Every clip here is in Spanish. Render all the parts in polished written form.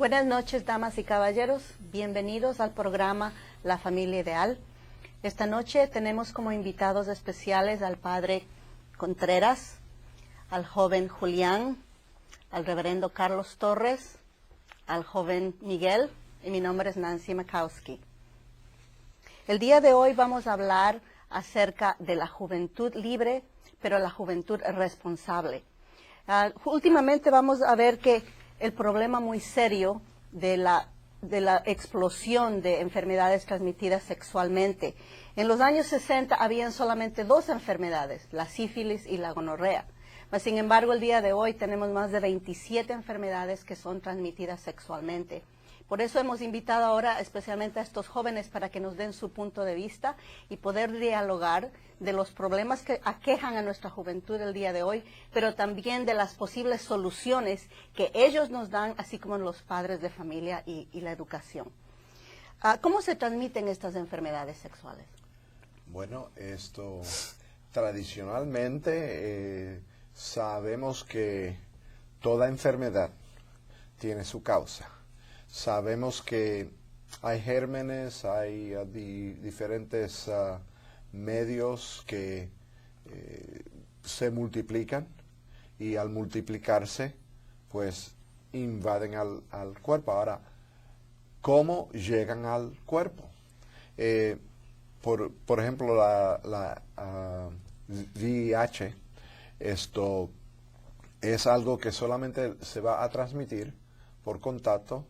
Buenas noches, damas y caballeros. Bienvenidos al programa La Familia Ideal. Esta noche tenemos como invitados especiales al padre Contreras, al joven Julián, al reverendo Carlos Torres, al joven Miguel, y mi nombre es Nancy Makowski. El día de hoy vamos a hablar acerca de la juventud libre, pero la juventud responsable. Últimamente vamos a ver que el problema muy serio de la explosión de enfermedades transmitidas sexualmente. En los años 60 habían solamente dos enfermedades, la sífilis y la gonorrea. Mas, sin embargo, el día de hoy tenemos más de 27 enfermedades que son transmitidas sexualmente. Por eso hemos invitado ahora especialmente a estos jóvenes para que nos den su punto de vista y poder dialogar de los problemas que aquejan a nuestra juventud el día de hoy, pero también de las posibles soluciones que ellos nos dan, así como los padres de familia y la educación. ¿Cómo se transmiten estas enfermedades sexuales? Bueno, tradicionalmente sabemos que toda enfermedad tiene su causa. Sabemos que hay gérmenes, hay diferentes medios que se multiplican y al multiplicarse, pues invaden al cuerpo. Ahora, ¿cómo llegan al cuerpo? Por ejemplo, la VIH, esto es algo que solamente se va a transmitir por contacto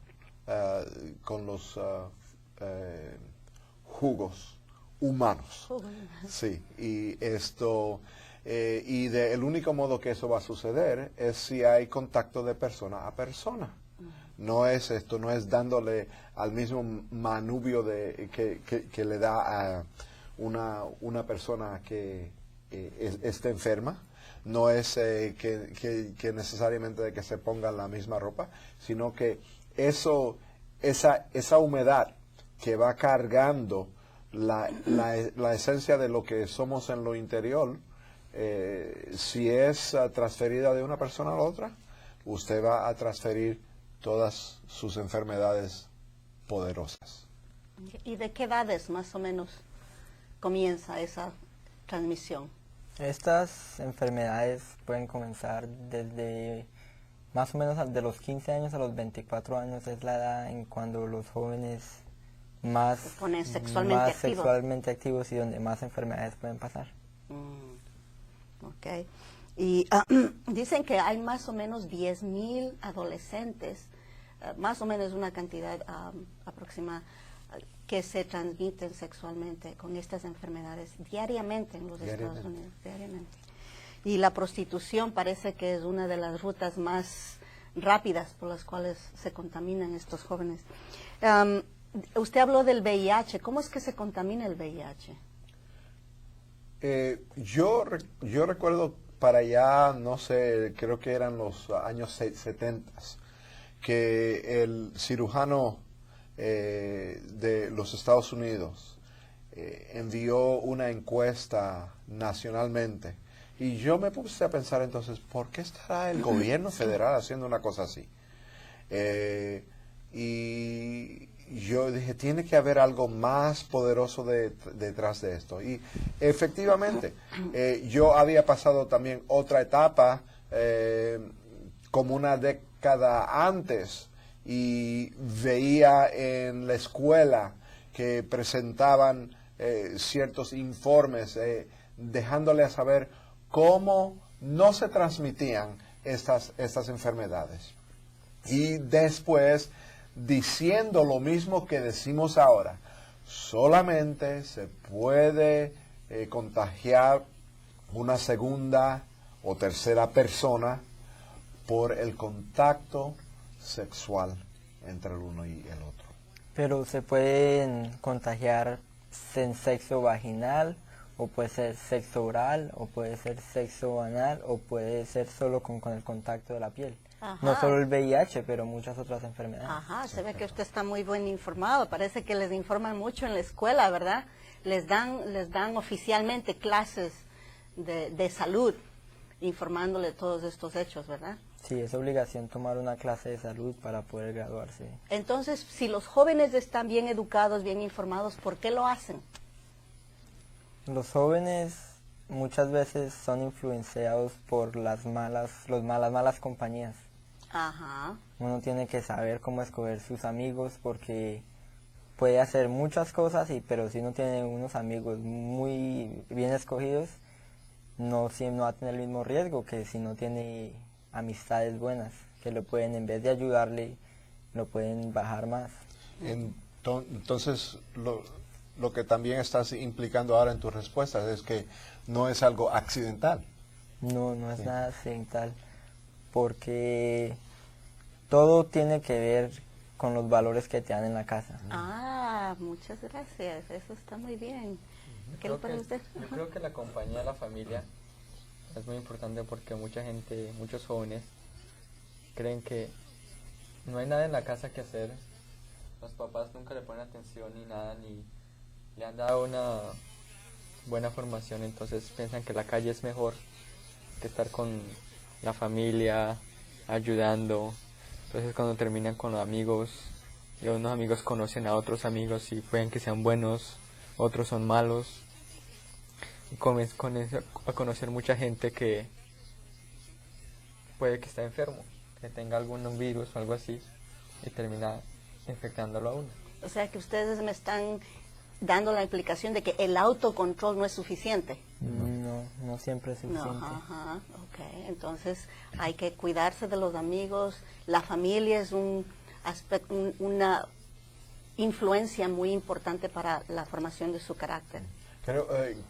con los jugos humanos. Sí, y el único modo que eso va a suceder es si hay contacto de persona a persona. No es dándole al mismo manubio que le da a una persona que esté enferma. No es que necesariamente de que se pongan la misma ropa, sino que esa humedad que va cargando la esencia de lo que somos en lo interior, si es transferida de una persona a la otra, usted va a transferir todas sus enfermedades poderosas. ¿Y de qué edades más o menos comienza esa transmisión? Estas enfermedades pueden comenzar desde más o menos de los 15 años a los 24 años, es la edad en cuando los jóvenes más sexualmente activos y donde más enfermedades pueden pasar. Ok. Y dicen que hay más o menos 10,000 adolescentes, más o menos una cantidad aproximada, que se transmiten sexualmente con estas enfermedades diariamente en los Estados Unidos. Diariamente. Y la prostitución parece que es una de las rutas más rápidas por las cuales se contaminan estos jóvenes. Usted habló del VIH. ¿Cómo es que se contamina el VIH? Yo recuerdo para allá, no sé, creo que eran los años 70, que el cirujano de los Estados Unidos envió una encuesta nacionalmente. Y yo me puse a pensar entonces, ¿por qué estará el gobierno federal haciendo una cosa así? Y yo dije, tiene que haber algo más poderoso detrás de esto. Y efectivamente, yo había pasado también otra etapa, como una década antes, y veía en la escuela que presentaban ciertos informes, dejándole a saber cómo no se transmitían estas enfermedades. Y después, diciendo lo mismo que decimos ahora, solamente se puede contagiar una segunda o tercera persona por el contacto sexual entre el uno y el otro. Pero se pueden contagiar en sexo vaginal, o puede ser sexo oral, o puede ser sexo anal, o puede ser solo con el contacto de la piel. Ajá. No solo el VIH, pero muchas otras enfermedades. Ajá, se ve que usted está muy bien informado. Parece que les informan mucho en la escuela, ¿verdad? Les dan oficialmente clases de salud, informándole todos estos hechos, ¿verdad? Sí, es obligación tomar una clase de salud para poder graduarse. Entonces, si los jóvenes están bien educados, bien informados, ¿por qué lo hacen? Los jóvenes muchas veces son influenciados por las malas compañías. Ajá. Uno tiene que saber cómo escoger sus amigos porque puede hacer muchas cosas, pero si uno tiene unos amigos muy bien escogidos, no va a tener el mismo riesgo que si no tiene amistades buenas, que lo pueden, en vez de ayudarle, lo pueden bajar más. Entonces, lo que también estás implicando ahora en tus respuestas es que no es algo accidental. No, no es nada accidental, porque todo tiene que ver con los valores que te dan en la casa. Ah, muchas gracias, eso está muy bien. ¿Qué le parece a usted? Yo creo que la compañía de la familia es muy importante porque mucha gente, muchos jóvenes, creen que no hay nada en la casa que hacer. Los papás nunca le ponen atención ni nada, ni le han dado una buena formación, entonces piensan que la calle es mejor que estar con la familia, ayudando. Entonces cuando terminan con los amigos, y unos amigos conocen a otros amigos y pueden que sean buenos, otros son malos. Y comienzan a conocer mucha gente que puede que esté enfermo, que tenga algún virus o algo así, y termina infectándolo a uno. O sea que ustedes me están dando la implicación de que el autocontrol no es suficiente. No siempre es suficiente. No, ajá, ok. Entonces hay que cuidarse de los amigos. La familia es una influencia muy importante para la formación de su carácter.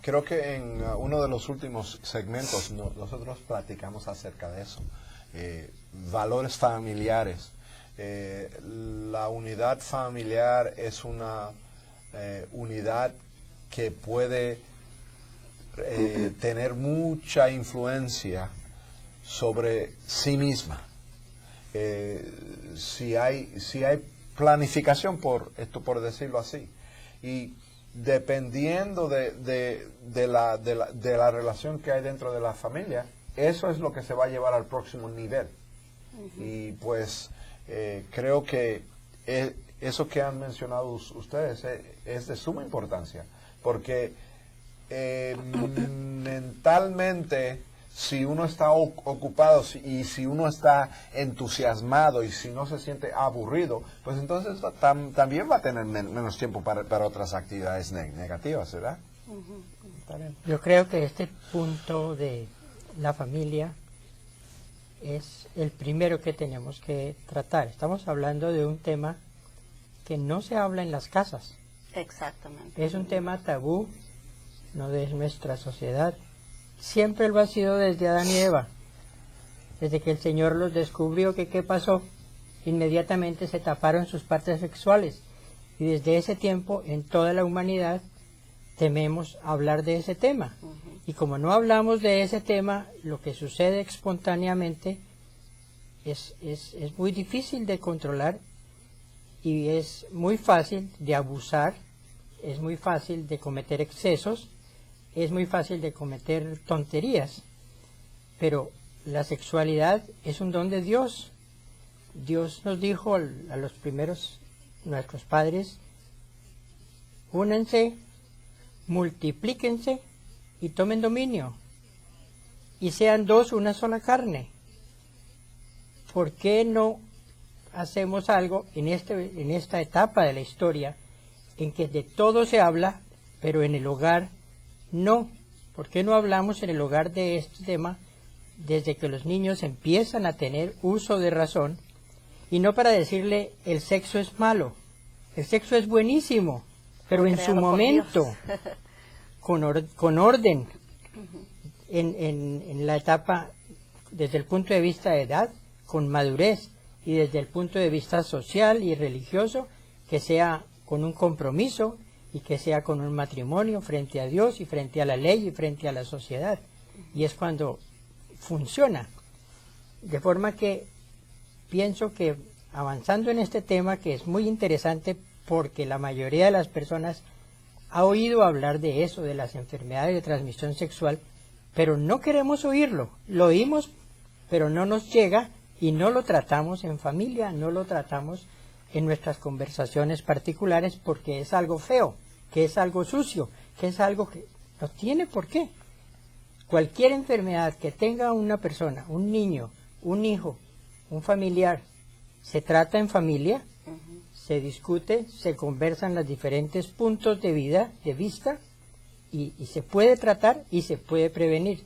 Creo que en uno de los últimos segmentos nosotros platicamos acerca de eso. Valores familiares. La unidad familiar es una unidad que puede tener mucha influencia sobre sí misma. Si hay planificación, por decirlo así, y dependiendo de la relación que hay dentro de la familia, eso es lo que se va a llevar al próximo nivel. Y pues creo que eso que han mencionado ustedes es de suma importancia, porque mentalmente, si uno está ocupado y si uno está entusiasmado y si no se siente aburrido, pues entonces también va a tener menos tiempo para otras actividades negativas, ¿verdad? Yo creo que este punto de la familia es el primero que tenemos que tratar. Estamos hablando de un tema que no se habla en las casas. Exactamente. Es un tema tabú, no de nuestra sociedad. Siempre lo ha sido desde Adán y Eva. Desde que el Señor los descubrió, ¿qué pasó? Inmediatamente se taparon sus partes sexuales. Y desde ese tiempo, en toda la humanidad, tememos hablar de ese tema. Y como no hablamos de ese tema, lo que sucede espontáneamente es muy difícil de controlar y es muy fácil de abusar, es muy fácil de cometer excesos, es muy fácil de cometer tonterías. Pero la sexualidad es un don de Dios. Dios nos dijo a los primeros, nuestros padres, únanse, multiplíquense y tomen dominio y sean dos una sola carne. ¿Por qué no hacemos algo en esta etapa de la historia en que de todo se habla, pero en el hogar no? ¿Por qué no hablamos en el hogar de este tema desde que los niños empiezan a tener uso de razón? Y no para decirle el sexo es malo, el sexo es buenísimo, pero en su momento, con orden, en la etapa, desde el punto de vista de edad, con madurez, y desde el punto de vista social y religioso, que sea con un compromiso y que sea con un matrimonio frente a Dios y frente a la ley y frente a la sociedad. Y es cuando funciona. De forma que pienso que avanzando en este tema, que es muy interesante porque la mayoría de las personas ha oído hablar de eso, de las enfermedades de transmisión sexual, pero no queremos oírlo. Lo oímos, pero no nos llega y no lo tratamos en familia, no lo tratamos en nuestras conversaciones particulares porque es algo feo, que es algo sucio, que es algo que no tiene por qué. Cualquier enfermedad que tenga una persona, un niño, un hijo, un familiar, se trata en familia, se discute, se conversan los diferentes puntos de vista, y se puede tratar y se puede prevenir.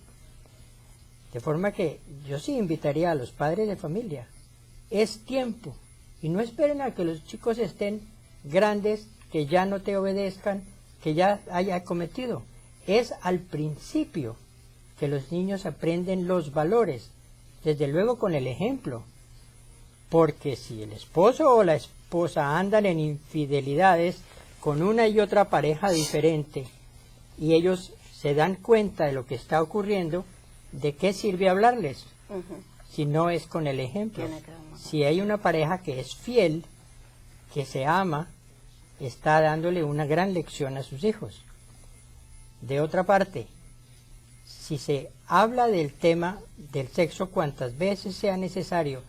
De forma que yo sí invitaría a los padres de familia. Es tiempo. Y no esperen a que los chicos estén grandes, que ya no te obedezcan, que ya haya cometido. Es al principio que los niños aprenden los valores, desde luego con el ejemplo. Porque si el esposo o la esposa andan en infidelidades con una y otra pareja diferente, y ellos se dan cuenta de lo que está ocurriendo, ¿de qué sirve hablarles? Si no es con el ejemplo. Si hay una pareja que es fiel, que se ama, está dándole una gran lección a sus hijos. De otra parte, si se habla del tema del sexo cuantas veces sea necesario,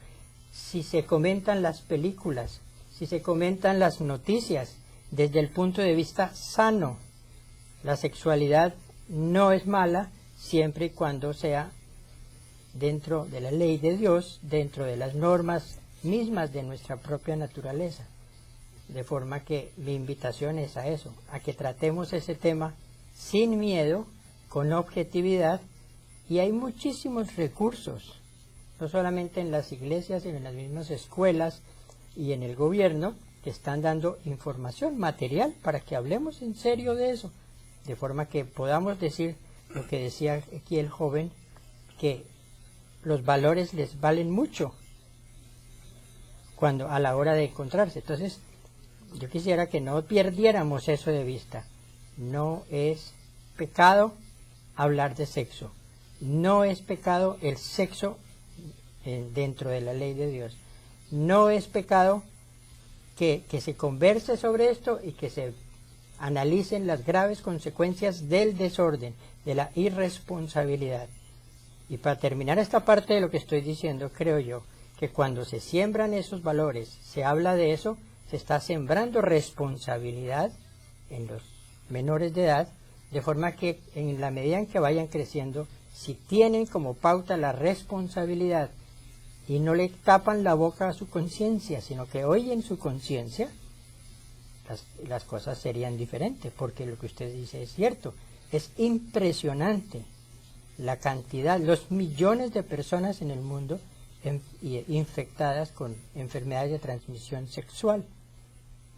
si se comentan las películas, si se comentan las noticias desde el punto de vista sano, la sexualidad no es mala siempre y cuando sea dentro de la ley de Dios, dentro de las normas mismas de nuestra propia naturaleza. De forma que mi invitación es a eso, a que tratemos ese tema sin miedo, con objetividad, y hay muchísimos recursos, no solamente en las iglesias, sino en las mismas escuelas y en el gobierno, que están dando información material para que hablemos en serio de eso, de forma que podamos decir lo que decía aquí el joven, que los valores les valen mucho cuando a la hora de encontrarse. Entonces, yo quisiera que no perdiéramos eso de vista. No es pecado hablar de sexo. No es pecado el sexo dentro de la ley de Dios. No es pecado que se converse sobre esto y que se analicen las graves consecuencias del desorden, de la irresponsabilidad. Y para terminar esta parte de lo que estoy diciendo, creo yo que cuando se siembran esos valores, se habla de eso, se está sembrando responsabilidad en los menores de edad, de forma que en la medida en que vayan creciendo, si tienen como pauta la responsabilidad y no le tapan la boca a su conciencia, sino que oyen su conciencia, las cosas serían diferentes, porque lo que usted dice es cierto. Es impresionante la cantidad, los millones de personas en el mundo infectadas con enfermedades de transmisión sexual.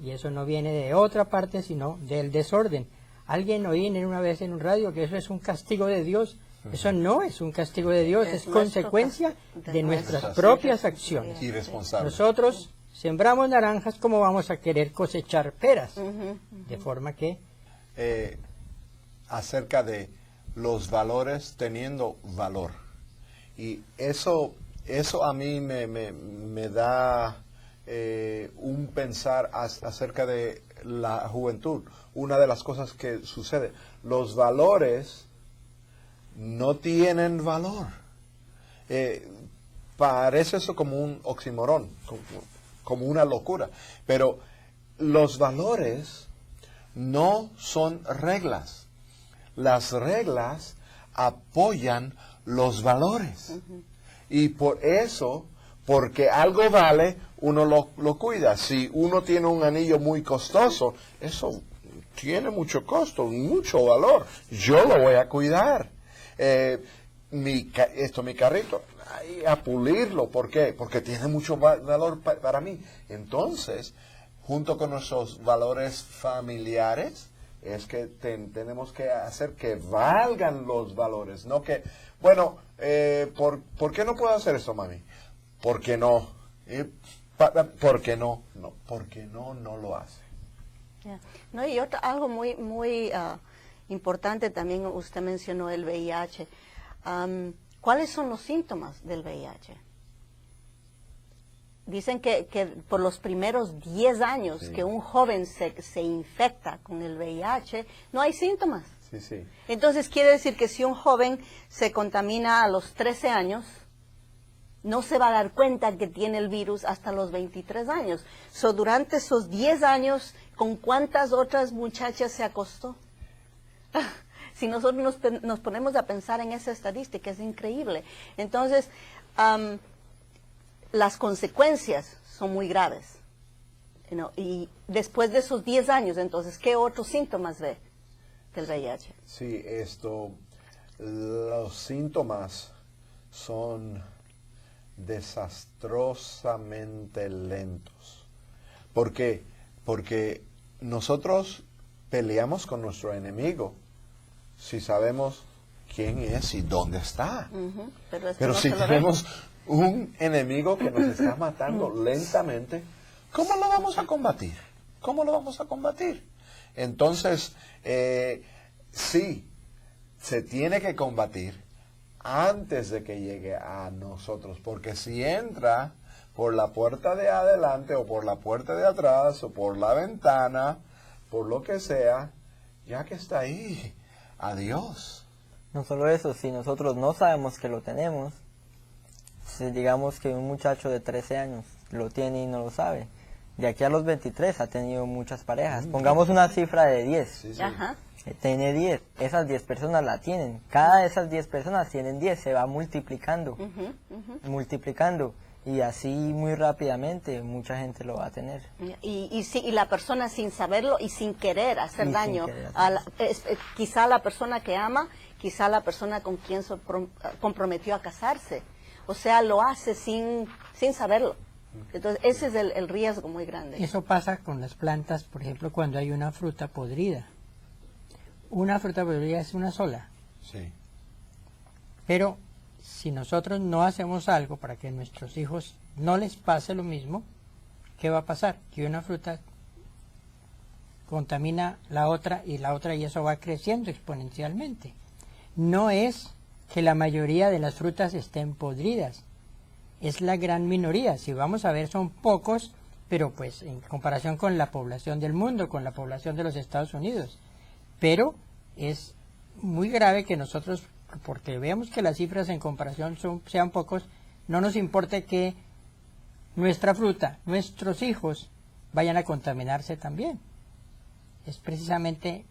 Y eso no viene de otra parte, sino del desorden. Alguien oí una vez en un radio que eso es un castigo de Dios. Eso no es un castigo de Dios, es consecuencia de nuestras propias acciones. Nosotros sembramos naranjas, como vamos a querer cosechar peras. De forma que... acerca de los valores teniendo valor. Y eso a mí me da un pensar acerca de la juventud. Una de las cosas que sucede, los valores no tienen valor. Parece eso como un oxímoron, como una locura. Pero los valores no son reglas. Las reglas apoyan los valores. Y por eso, porque algo vale, uno lo cuida. Si uno tiene un anillo muy costoso, eso tiene mucho costo, mucho valor. Yo lo voy a cuidar. Mi carrito, a pulirlo. ¿Por qué? Porque tiene mucho valor para mí. Entonces, junto con nuestros valores familiares, es que tenemos que hacer que valgan los valores, no que, bueno, ¿por qué no puedo hacer esto, mami? ¿Por qué no? ¿Por qué no? No, porque no lo hace. Yeah. No, y algo muy importante también, usted mencionó el VIH. ¿Cuáles son los síntomas del VIH? Dicen que por los primeros 10 años que un joven se infecta con el VIH, no hay síntomas. Sí. Entonces quiere decir que si un joven se contamina a los 13 años, no se va a dar cuenta que tiene el virus hasta los 23 años. So, durante esos 10 años, ¿con cuántas otras muchachas se acostó? Si nosotros nos ponemos a pensar en esa estadística, es increíble. Entonces, las consecuencias son muy graves. Y después de esos 10 años, entonces, ¿qué otros síntomas ve del VIH? Sí, los síntomas son desastrosamente lentos. ¿Por qué? Porque nosotros peleamos con nuestro enemigo si sabemos quién es y dónde está. Pero si tenemos un enemigo que nos está matando lentamente, ¿cómo lo vamos a combatir? ¿Cómo lo vamos a combatir? Entonces, sí, se tiene que combatir antes de que llegue a nosotros, porque si entra por la puerta de adelante o por la puerta de atrás o por la ventana, por lo que sea, ya que está ahí, adiós. No solo eso, si nosotros no sabemos que lo tenemos, si digamos que un muchacho de 13 años lo tiene y no lo sabe, de aquí a los 23 ha tenido muchas parejas. Pongamos una cifra de 10. Sí, sí. Ajá. Tiene 10, esas 10 personas la tienen. Cada de esas 10 personas tienen 10, se va multiplicando, multiplicando. Y así muy rápidamente mucha gente lo va a tener. Y la persona sin saberlo y sin querer hacer Y sin daño, querer quizá la persona que ama, quizá la persona con quien se comprometió a casarse. O sea, lo hace sin saberlo. Entonces, ese es el riesgo muy grande. Eso pasa con las plantas, por ejemplo, cuando hay una fruta podrida. Una fruta podrida es una sola. Sí. Pero si nosotros no hacemos algo para que a nuestros hijos no les pase lo mismo, ¿qué va a pasar? Que una fruta contamina la otra y eso va creciendo exponencialmente. No es que la mayoría de las frutas estén podridas, es la gran minoría. Si vamos a ver, son pocos, pero pues en comparación con la población del mundo, con la población de los Estados Unidos. Pero es muy grave que nosotros, porque veamos que las cifras en comparación sean pocos, no nos importe que nuestra fruta, nuestros hijos, vayan a contaminarse también. Es precisamente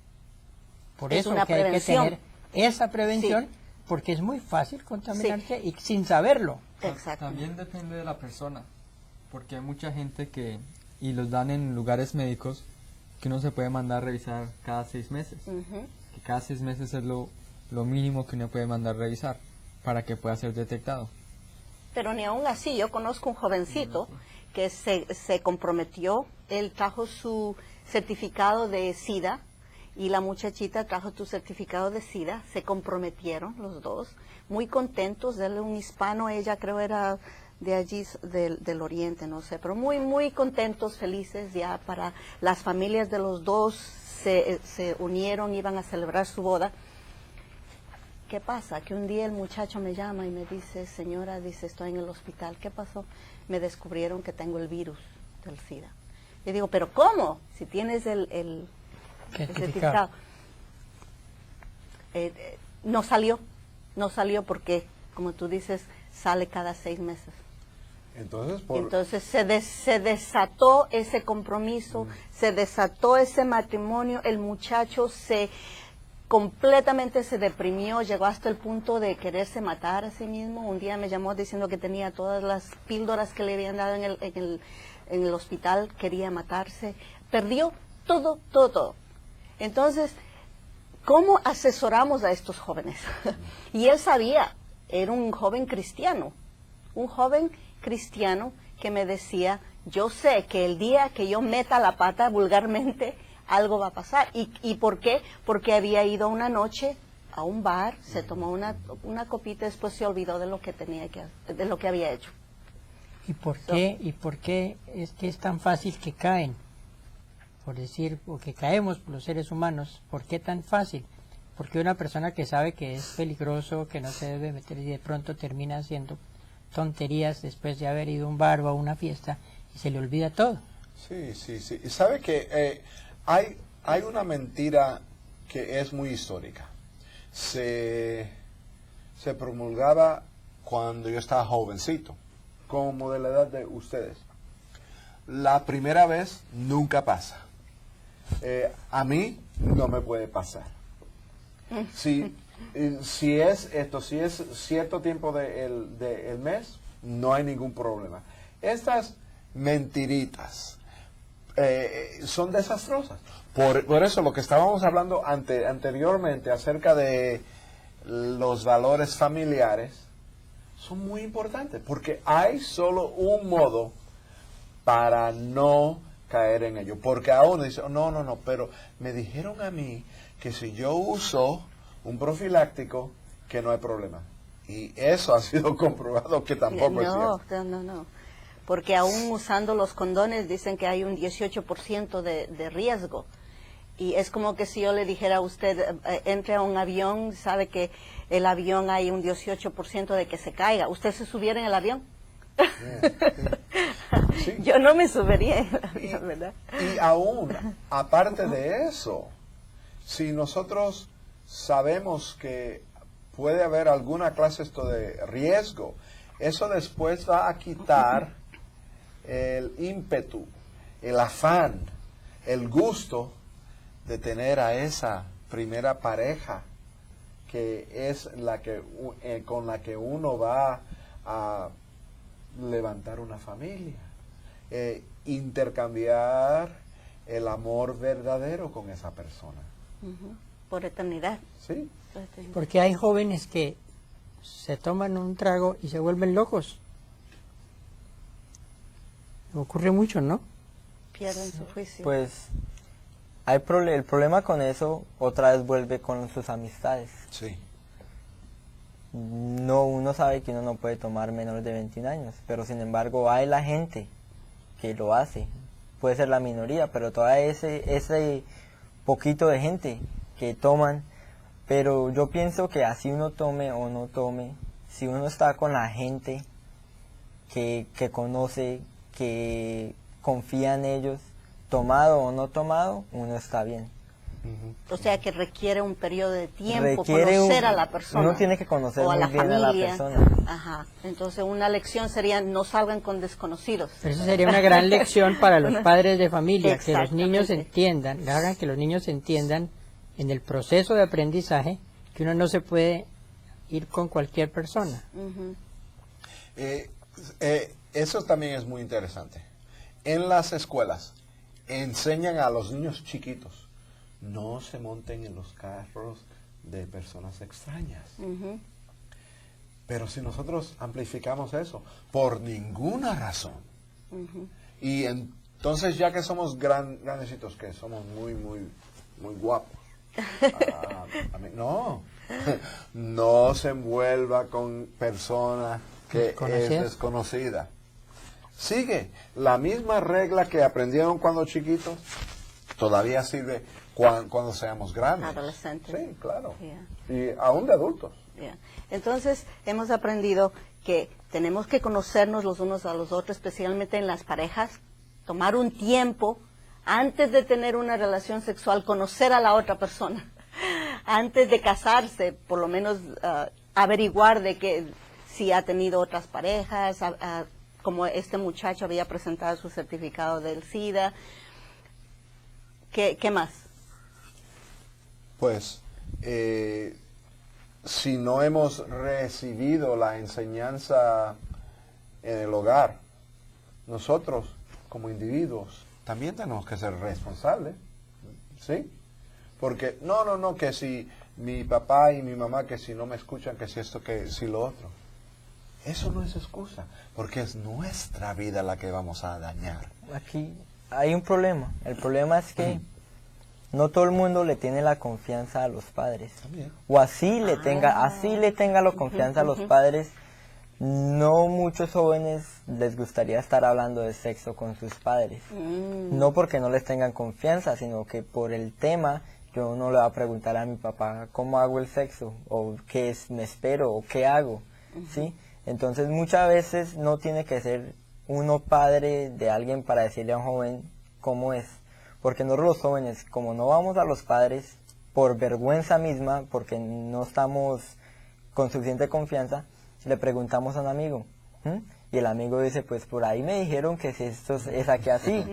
por eso que hay que tener esa prevención, porque es muy fácil contaminarse y sin saberlo. Exacto. También depende de la persona, porque hay mucha gente y los dan en lugares médicos, que uno se puede mandar a revisar cada 6 meses. Que cada 6 meses es lo mínimo que uno puede mandar a revisar para que pueda ser detectado. Pero ni aún así, yo conozco un jovencito que se comprometió, él trajo su certificado de SIDA y la muchachita trajo su certificado de SIDA, se comprometieron los dos, muy contentos, él un hispano, ella creo era de allí, del oriente, no sé, pero muy, muy contentos, felices ya para las familias de los dos se unieron, iban a celebrar su boda. ¿Qué pasa? Que un día el muchacho me llama y me dice, señora, dice, estoy en el hospital. ¿Qué pasó? Me descubrieron que tengo el virus del SIDA. Le digo, ¿pero cómo? Si tienes el certificado. No salió porque, como tú dices, sale cada 6 meses. Entonces se desató ese compromiso, se desató ese matrimonio, el muchacho completamente se deprimió, llegó hasta el punto de quererse matar a sí mismo. Un día me llamó diciendo que tenía todas las píldoras que le habían dado en el hospital, quería matarse, perdió todo. Entonces, ¿cómo asesoramos a estos jóvenes? Y él sabía, era un joven cristiano que me decía, yo sé que el día que yo meta la pata vulgarmente, algo va a pasar. ¿Y por qué? Porque había ido una noche a un bar, se tomó una copita, después se olvidó de lo que de lo que había hecho. ¿Y por qué es que es tan fácil que caen? Por decir, o que caemos los seres humanos, ¿por qué tan fácil? Porque una persona que sabe que es peligroso, que no se debe meter y de pronto termina haciendo tonterías después de haber ido a un bar o a una fiesta y se le olvida todo. Sí. ¿Sabe que hay una mentira que es muy histórica? Se promulgaba cuando yo estaba jovencito, como de la edad de ustedes. La primera vez nunca pasa. A mí no me puede pasar. Si es cierto tiempo del mes, no hay ningún problema. Estas mentiritas son desastrosas. Por eso lo que estábamos hablando anteriormente acerca de los valores familiares son muy importantes, porque hay solo un modo para no caer en ello. Porque a uno dice, no, pero me dijeron a mí que si yo uso un profiláctico, que no hay problema. Y eso ha sido comprobado que tampoco es cierto. No. Porque aún usando los condones dicen que hay un 18% de riesgo. Y es como que si yo le dijera a usted, entre a un avión, sabe que el avión hay un 18% de que se caiga. ¿Usted se subiera en el avión? Sí. Yo no me subiría en el avión, ¿verdad? Y aún, aparte de eso, si nosotros sabemos que puede haber alguna clase de riesgo, eso después va a quitar el ímpetu, el afán, el gusto de tener a esa primera pareja que es con la que uno va a levantar una familia, intercambiar el amor verdadero con esa persona. Por eternidad. Sí. Porque hay jóvenes que se toman un trago y se vuelven locos. Ocurre mucho, ¿no? Pierden su juicio. Pues el problema con eso otra vez vuelve con sus amistades. Sí. No, uno sabe que uno no puede tomar menores de 21 años, pero sin embargo hay la gente que lo hace. Puede ser la minoría, pero toda ese poquito de gente que toman. Pero yo pienso que así uno tome o no tome, si uno está con la gente que conoce, que confía en ellos, tomado o no tomado, uno está bien. O sea que requiere un periodo de tiempo, conocer a la persona. Uno tiene que conocer o a muy la bien familia. a la persona. Ajá. Entonces una lección sería no salgan con desconocidos. Pero eso sería una gran lección para los padres de familia, que los niños Exactamente. entiendan, hagan que los niños entiendan en el proceso de aprendizaje que uno no se puede ir con cualquier persona. Eso también es muy interesante. En las escuelas enseñan a los niños chiquitos, no se monten en los carros de personas extrañas. Pero si nosotros amplificamos eso, por ninguna razón, y entonces ya que somos grandecitos, que somos muy guapos, no se envuelva con personas que es desconocida. Sigue la misma regla que aprendieron cuando chiquitos, todavía sirve cuando seamos grandes. Adolescentes. Sí, claro. Yeah. Y aún de adultos. Yeah. Entonces hemos aprendido que tenemos que conocernos los unos a los otros, especialmente en las parejas, tomar un tiempo antes de tener una relación sexual, conocer a la otra persona, antes de casarse, por lo menos averiguar de que si ha tenido otras parejas, como este muchacho había presentado su certificado del SIDA. ¿Qué más? Pues, si no hemos recibido la enseñanza en el hogar, nosotros como individuos también tenemos que ser responsables, ¿sí? Porque no, que si mi papá y mi mamá, que si no me escuchan, que si esto, que si lo otro. Eso no es excusa, porque es nuestra vida la que vamos a dañar. Aquí hay un problema. El problema es que no todo el mundo le tiene la confianza a los padres. También. O así le tenga la confianza a los padres. No muchos jóvenes les gustaría estar hablando de sexo con sus padres. No porque no les tengan confianza, sino que por el tema yo no le voy a preguntar a mi papá cómo hago el sexo, o qué me espero, o qué hago, ¿sí? Entonces muchas veces no tiene que ser uno padre de alguien para decirle a un joven cómo es. Porque nosotros los jóvenes, como no vamos a los padres por vergüenza misma, porque no estamos con suficiente confianza, Si le preguntamos a un amigo, y el amigo dice, pues por ahí me dijeron que si esto es aquí así.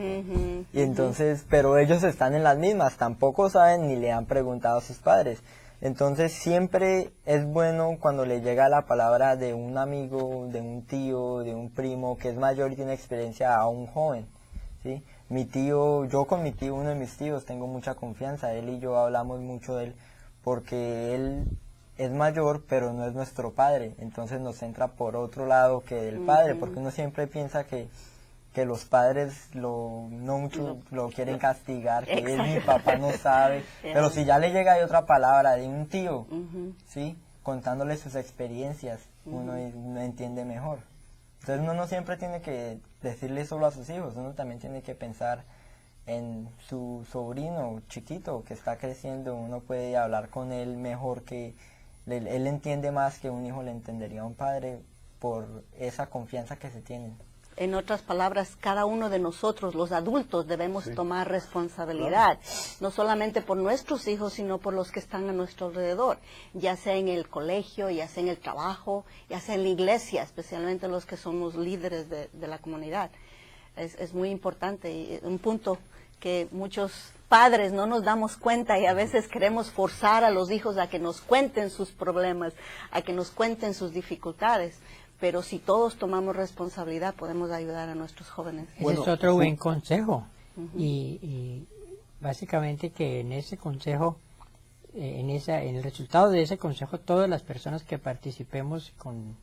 Y entonces, pero ellos están en las mismas, tampoco saben ni le han preguntado a sus padres. Entonces siempre es bueno cuando le llega la palabra de un amigo, de un tío, de un primo que es mayor y tiene experiencia a un joven, ¿sí? Mi tío, yo con mi tío, uno de mis tíos, tengo mucha confianza, él y yo hablamos mucho de él porque él es mayor, pero no es nuestro padre, entonces nos entra por otro lado que del padre, porque uno siempre piensa que los padres no mucho lo quieren castigar, que él, mi papá no sabe, pero si ya le llega ahí otra palabra de un tío, ¿sí? Contándole sus experiencias, uno entiende mejor. Entonces uno no siempre tiene que decirle solo a sus hijos, uno también tiene que pensar en su sobrino chiquito que está creciendo, uno puede hablar con él mejor que él entiende más que un hijo le entendería a un padre por esa confianza que se tienen. En otras palabras, cada uno de nosotros, los adultos, debemos tomar responsabilidad, no solamente por nuestros hijos, sino por los que están a nuestro alrededor, ya sea en el colegio, ya sea en el trabajo, ya sea en la iglesia, especialmente los que somos líderes de la comunidad. Es muy importante y un punto que muchos padres no nos damos cuenta y a veces queremos forzar a los hijos a que nos cuenten sus problemas, a que nos cuenten sus dificultades. Pero si todos tomamos responsabilidad, podemos ayudar a nuestros jóvenes. Ese es otro buen consejo. Y básicamente que en ese consejo, en el resultado de ese consejo, todas las personas que participemos con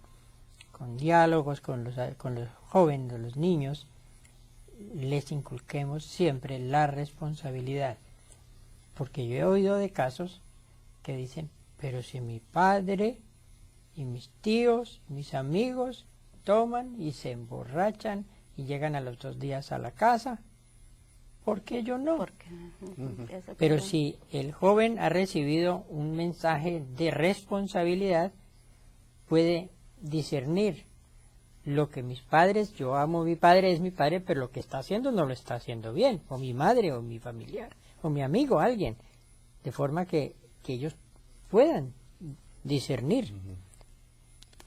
diálogos con los jóvenes, los niños, les inculquemos siempre la responsabilidad. Porque yo he oído de casos que dicen, pero si mi padre y mis tíos, mis amigos toman y se emborrachan y llegan a los 2 días a la casa, ¿por qué yo no? Pero si el joven ha recibido un mensaje de responsabilidad, puede discernir lo que mis padres, yo amo a mi padre, es mi padre, pero lo que está haciendo no lo está haciendo bien, o mi madre, o mi familiar, o mi amigo, alguien, de forma que ellos puedan discernir.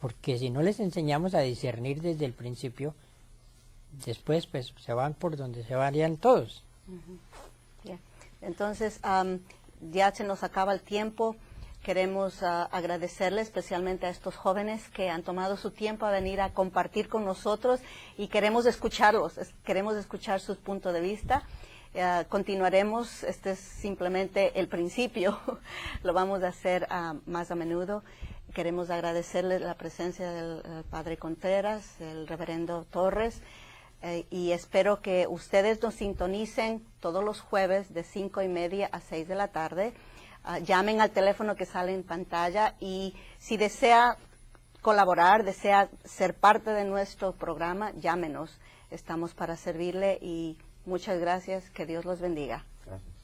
Porque si no les enseñamos a discernir desde el principio, después pues se van por donde se vayan todos. Entonces, ya se nos acaba el tiempo. Queremos agradecerle especialmente a estos jóvenes que han tomado su tiempo a venir a compartir con nosotros y queremos escucharlos, queremos escuchar su punto de vista. Continuaremos, este es simplemente el principio, lo vamos a hacer más a menudo. Queremos agradecerle la presencia del Padre Contreras, el Reverendo Torres, y espero que ustedes nos sintonicen todos los jueves de 5:30 a 6 de la tarde. Llamen al teléfono que sale en pantalla y si desea colaborar, desea ser parte de nuestro programa, llámenos. Estamos para servirle y muchas gracias. Que Dios los bendiga. Gracias.